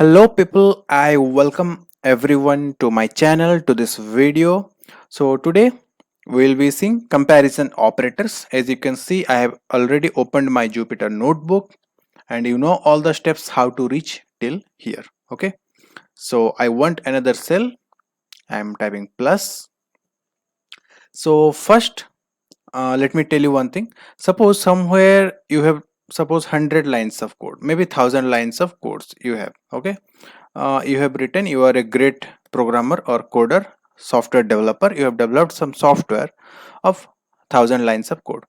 Hello people, I welcome everyone to my channel to this video. So today we'll be seeing comparison operators. As you can see, I have already opened my Jupyter notebook and you know all the steps how to reach till here. Okay, so I want another cell. I'm typing plus. So first let me tell you one thing. Suppose somewhere you have suppose 100 lines of code, maybe 1000 lines of codes you have. Okay, you have written, you are a great programmer or coder, software developer, you have developed some software of 1000 lines of code.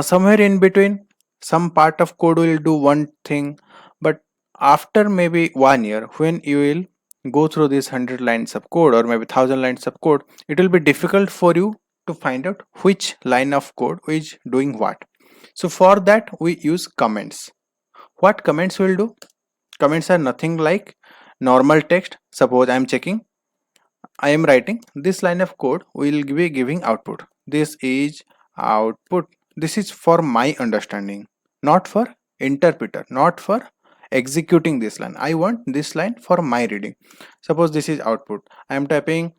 Somewhere in between some part of code will do one thing, but after maybe 1 year when you will go through these 100 lines of code or maybe 1000 lines of code, it will be difficult for you to find out which line of code is doing what. So for that we use comments. What comments will do? Comments are nothing like normal text. Suppose I am checking, I am writing this line of code will be giving output. This is output. This is for my understanding, not for interpreter, not for executing this line. I want this line for my reading. Suppose this is output. I am typing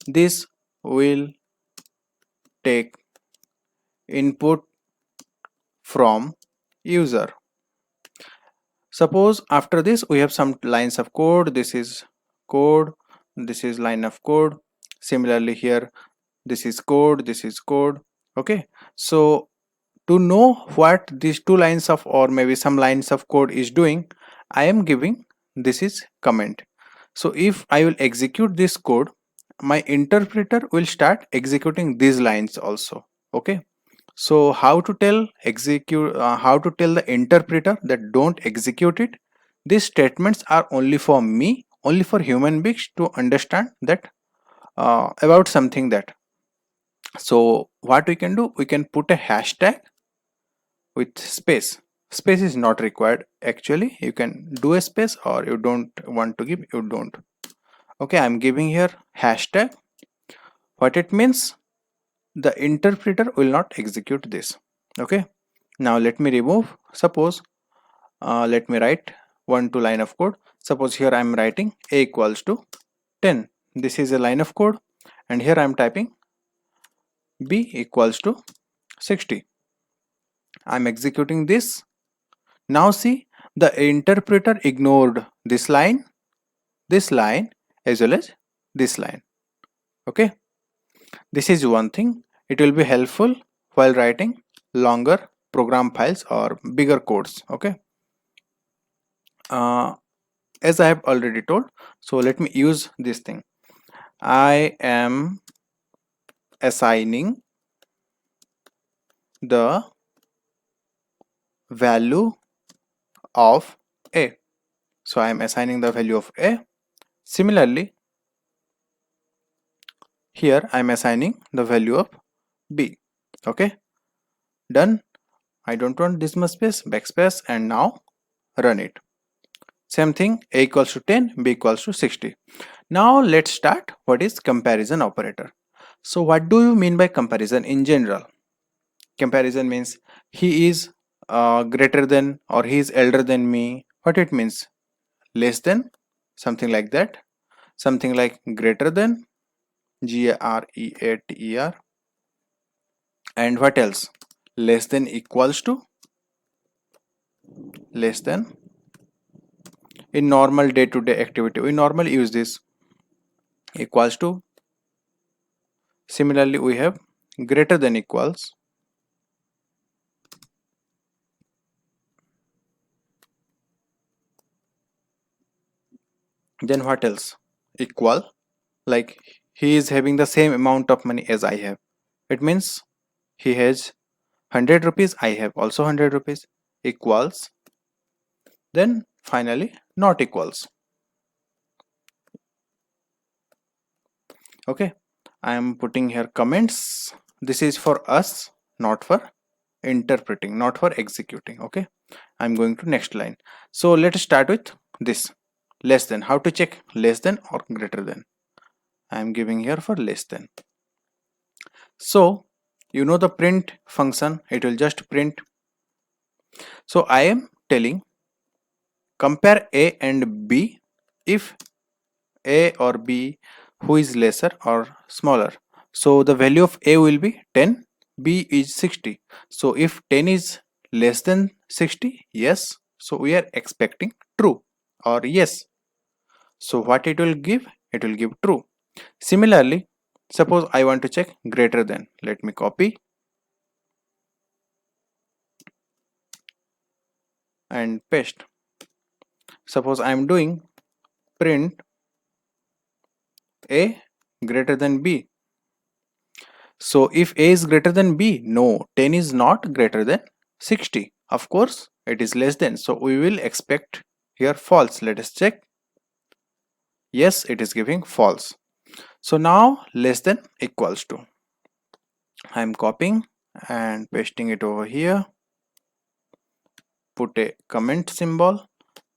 this will take input from user. Suppose after this we have some lines of code. This is code, this is line of code. Similarly here, this is code, this is code. Okay, so to know what these two lines of or maybe some lines of code is doing, I am giving this is comment. So if I will execute this code, my interpreter will start executing these lines also. Okay, so how to tell execute how to tell the interpreter that don't execute it? These statements are only for me, only for human beings to understand that about something that. So what we can do, we can put a hashtag with space. Space is not required actually. You can do a space, or you don't want to give, you don't. Okay, I'm giving here hashtag. What it means, the interpreter will not execute this. Okay, now let me remove. Suppose let me write one two line of code. Suppose here I'm writing a equals to 10. This is a line of code, and here I'm typing b equals to 60. I'm executing this. Now see, the interpreter ignored this line, as well as this line. Okay, this is one thing. It will be helpful while writing longer program files or bigger codes. Okay, uh, as I have already told, so let me use this thing. I am assigning the value of a. So I am assigning the value of a. Similarly, here I am assigning the value of b. Okay, done. I don't want this much space, backspace, and now run it. Same thing, a equals to 10, b equals to 60. Now let's start what is comparison operator. So what do you mean by comparison in general? Comparison means he is greater than or he is elder than me. What it means? Less than, something like that. Something like greater than, GREATER. And what else? Less than equals to, less than. In normal day-to-day activity, we normally use this equals to. Similarly, we have greater than equals. Then what else? Equal, like he is having the same amount of money as I have. It means he has 100 rupees, I have also 100 rupees. Equals. Then finally not equals. Okay, I am putting here comments. This is for us, not for interpreting, not for executing. Okay, I'm going to next line. So let's start with this less than. How to check less than or greater than? I'm giving here for less than. So you know the print function, it will just print. So I am telling compare A and B. If A or B, who is lesser or smaller? So the value of A will be 10, B is 60. So if 10 is less than 60, yes, so we are expecting true or yes. So what it will give? It will give true. Similarly, suppose I want to check greater than. Let me copy and paste. Suppose I am doing print A greater than B. So if A is greater than B, no, 10 is not greater than 60. Of course, it is less than. So we will expect here false. Let us check. Yes, it is giving false. So now less than equals to. I am copying and pasting it over here. Put a comment symbol,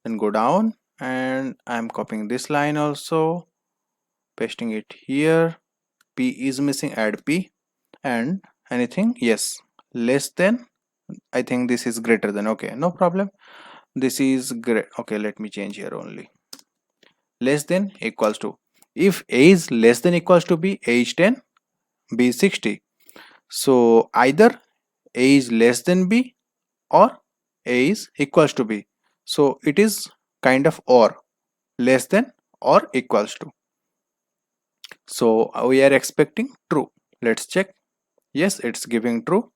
then go down, and I am copying this line also, pasting it here. P is missing, add P, and anything, yes, less than, I think this is greater than, okay, no problem. This is great. Okay, let me change here only. Less than equals to. If A is less than equals to B, A is 10, B is 60. So either A is less than B or A is equals to B. So it is kind of or, less than or equals to. So we are expecting true. Let's check. Yes, it's giving true.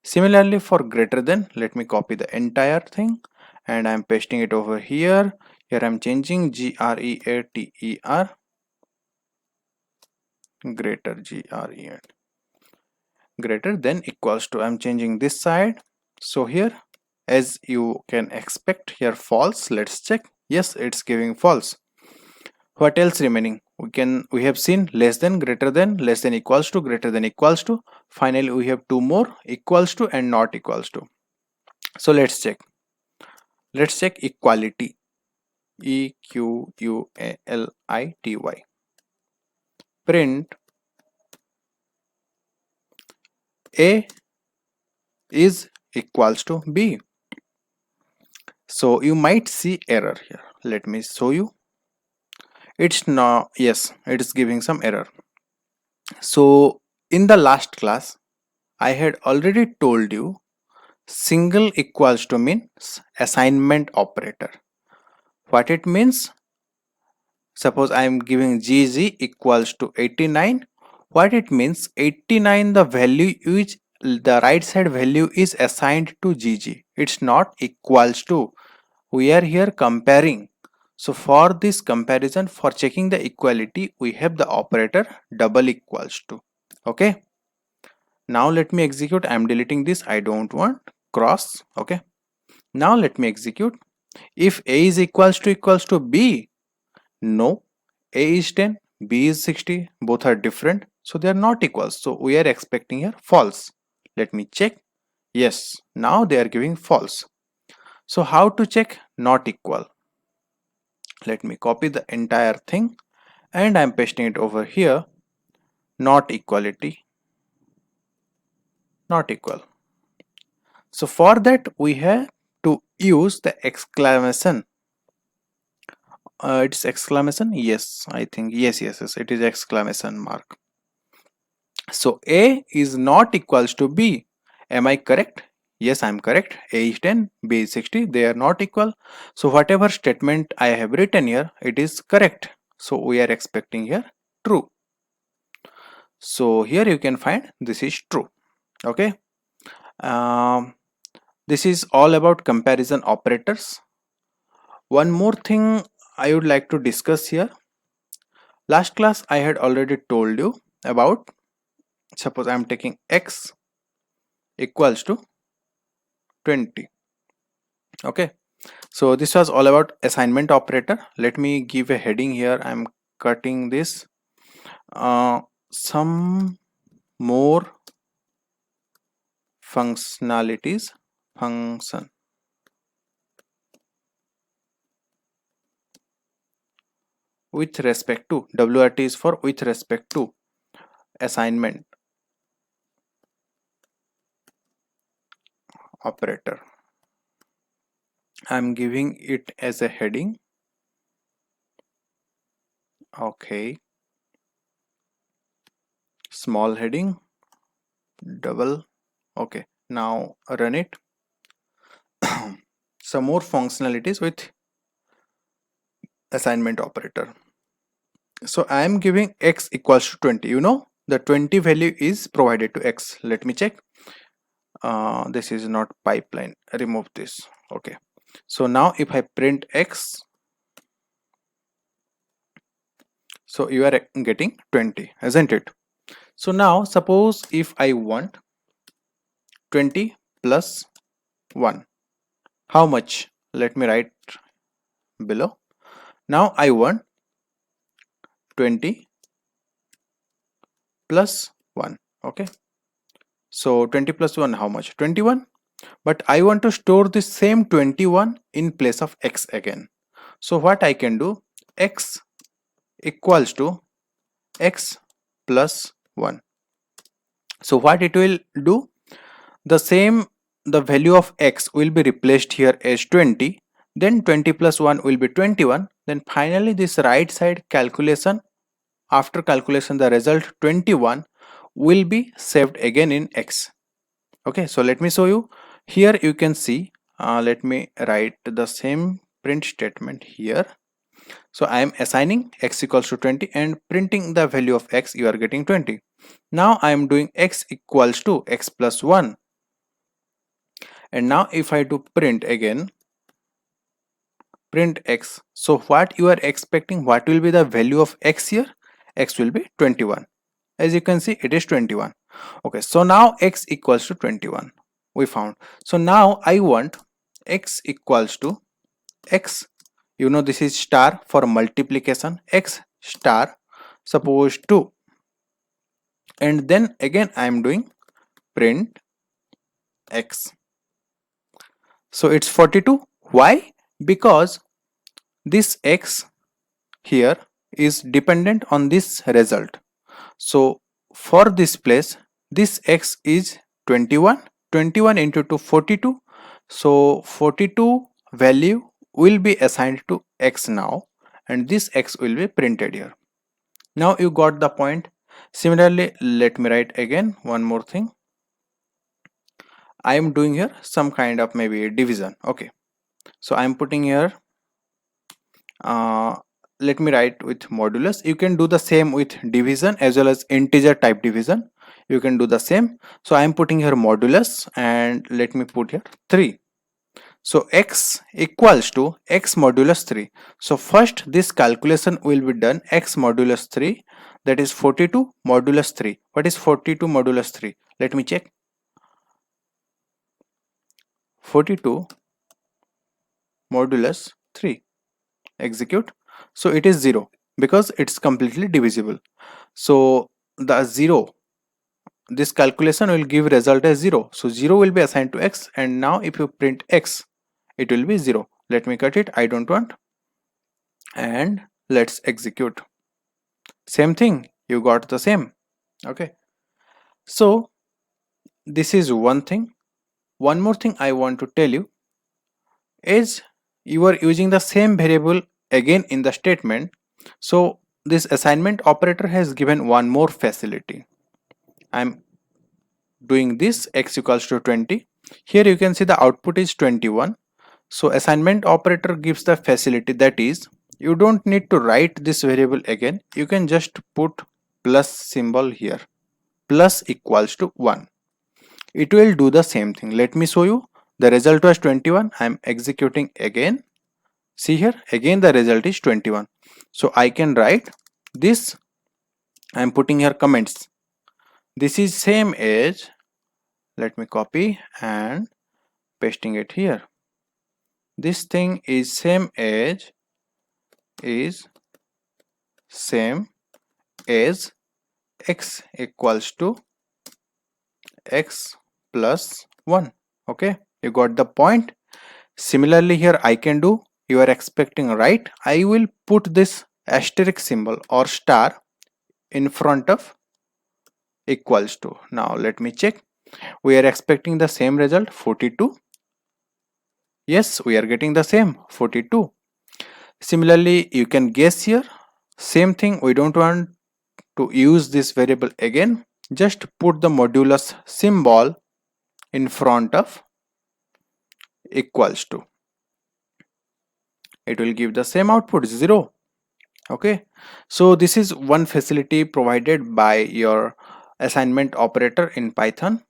Similarly for greater than, let me copy the entire thing and I'm pasting it over here. Here I'm changing greater, greater, greater than equals to. I'm changing this side. So here, as you can expect, here false. Let's check. Yes, it's giving false. What else remaining? We have seen less than, greater than, less than equals to, greater than equals to. Finally, we have two more, equals to and not equals to. So let's check. Let's check equality. EQUALITY. Print A is equals to B. So you might see error here. Let me show you. It's not, yes, it is giving some error. So in the last class, I had already told you single equals to means assignment operator. What it means? Suppose I am giving GG equals to 89. What it means? 89, the value which the right side value is assigned to GG. It's not equals to. We are here comparing. So for this comparison, for checking the equality, we have the operator double equals to. Okay. Now let me execute. I'm deleting this. I don't want cross. Okay. Now let me execute. If A is equals to B, no, A is 10, B is 60, both are different, so they are not equal. So we are expecting here false. Let me check. Yes, now they are giving false. So how to check not equal? Let me copy the entire thing and I'm pasting it over here. Not equality, not equal. So for that we have to use the exclamation. It's exclamation, yes, I think, yes, it is exclamation mark. So A is not equals to B. Am I correct? Yes, I am correct. A is 10, B is 60. They are not equal. So whatever statement I have written here, it is correct. So we are expecting here true. So here you can find this is true. Okay. This is all about comparison operators. One more thing I would like to discuss here. Last class I had already told you about, suppose I am taking x equals to 20. Okay, so this was all about assignment operator. Let me give a heading here. I'm cutting this. Some more functionalities, function with respect to, WRT is for with respect to assignment operator. I'm giving it as a heading. Okay, small heading, double. Okay, now run it. Some more functionalities with assignment operator. So I am giving x equals to 20. You know the 20 value is provided to x. Let me check. This is not pipeline. Remove this. Okay. So now if I print x, so you are getting 20, isn't it? So now suppose if I want 20 plus 1, how much? Let me write below. Now I want 20 plus 1. Okay. So 20 plus 1, how much? 21. But I want to store the same 21 in place of x again. So what I can do? X equals to x plus 1. So what it will do? The value of x will be replaced here as 20. Then 20 plus 1 will be 21. Then finally this right side calculation, after calculation the result 21 will be saved again in x. Okay, so let me show you. Here you can see, let me write the same print statement here. So I am assigning x equals to 20 and printing the value of x, you are getting 20. Now I am doing x equals to x plus 1. And now if I do print again, print x. So what you are expecting, what will be the value of x here? X will be 21. As you can see, it is 21. Okay, so now x equals to 21. We found. So now I want x equals to x. You know this is star for multiplication. X star, suppose 2. And then again I am doing print x. So it's 42. Why? Because this x here is dependent on this result. So for this place, this x is 21. 21 into 2, 42. So 42 value will be assigned to x now, and this x will be printed here. Now you got the point. Similarly, let me write again one more thing. I am doing here some kind of maybe division. Okay, so I am putting here, let me write with modulus. You can do the same with division as well as integer type division. You can do the same. So I am putting here modulus, and let me put here 3. So x equals to x modulus 3. So first this calculation will be done, x modulus 3, that is 42 modulus 3. What is 42 modulus 3? Let me check. 42 modulus 3. Execute. So it is 0 because it's completely divisible. So the 0, this calculation will give result as 0. So 0 will be assigned to x, and now if you print x, it will be 0. Let me cut it. I don't want. And let's execute. Same thing. You got the same. Okay. So this is one thing. One more thing I want to tell you is you are using the same variable again in the statement. So this assignment operator has given one more facility. I'm doing this x equals to 20. Here you can see the output is 21. So assignment operator gives the facility, that is you don't need to write this variable again. You can just put plus symbol here. Plus equals to 1. It will do the same thing. Let me show you. The result was 21. I am executing again. See here, again the result is 21. So I can write this. I am putting here comments. This is same as, let me copy and pasting it here. This thing is same as x equals to x plus 1. Okay, you got the point. Similarly here I can do, you are expecting right, I will put this asterisk symbol or star in front of equals to. Now let me check. We are expecting the same result, 42. Yes, we are getting the same 42. Similarly, you can guess here. Same thing, we don't want to use this variable again. Just put the modulus symbol in front of equals to. It will give the same output, 0. Okay, so this is one facility provided by your assignment operator in Python,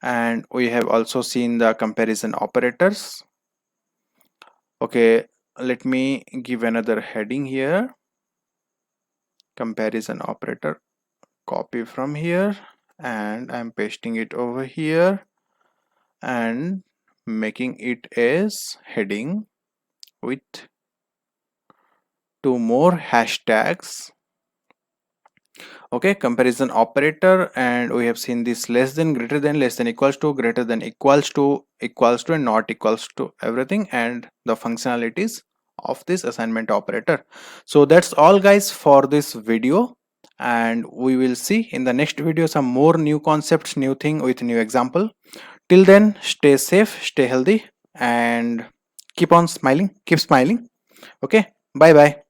and we have also seen the comparison operators. Okay, let me give another heading here, comparison operator. Copy from here and I'm pasting it over here and making it as heading with 2 more hashtags. Okay, comparison operator, and we have seen this less than, greater than, less than, equals to, greater than, equals to, and not equals to, everything, and the functionalities of this assignment operator. So that's all guys for this video, and we will see in the next video some more new concepts, new thing with new example. Till then, stay safe, stay healthy, and keep on smiling, keep smiling. Okay, bye bye.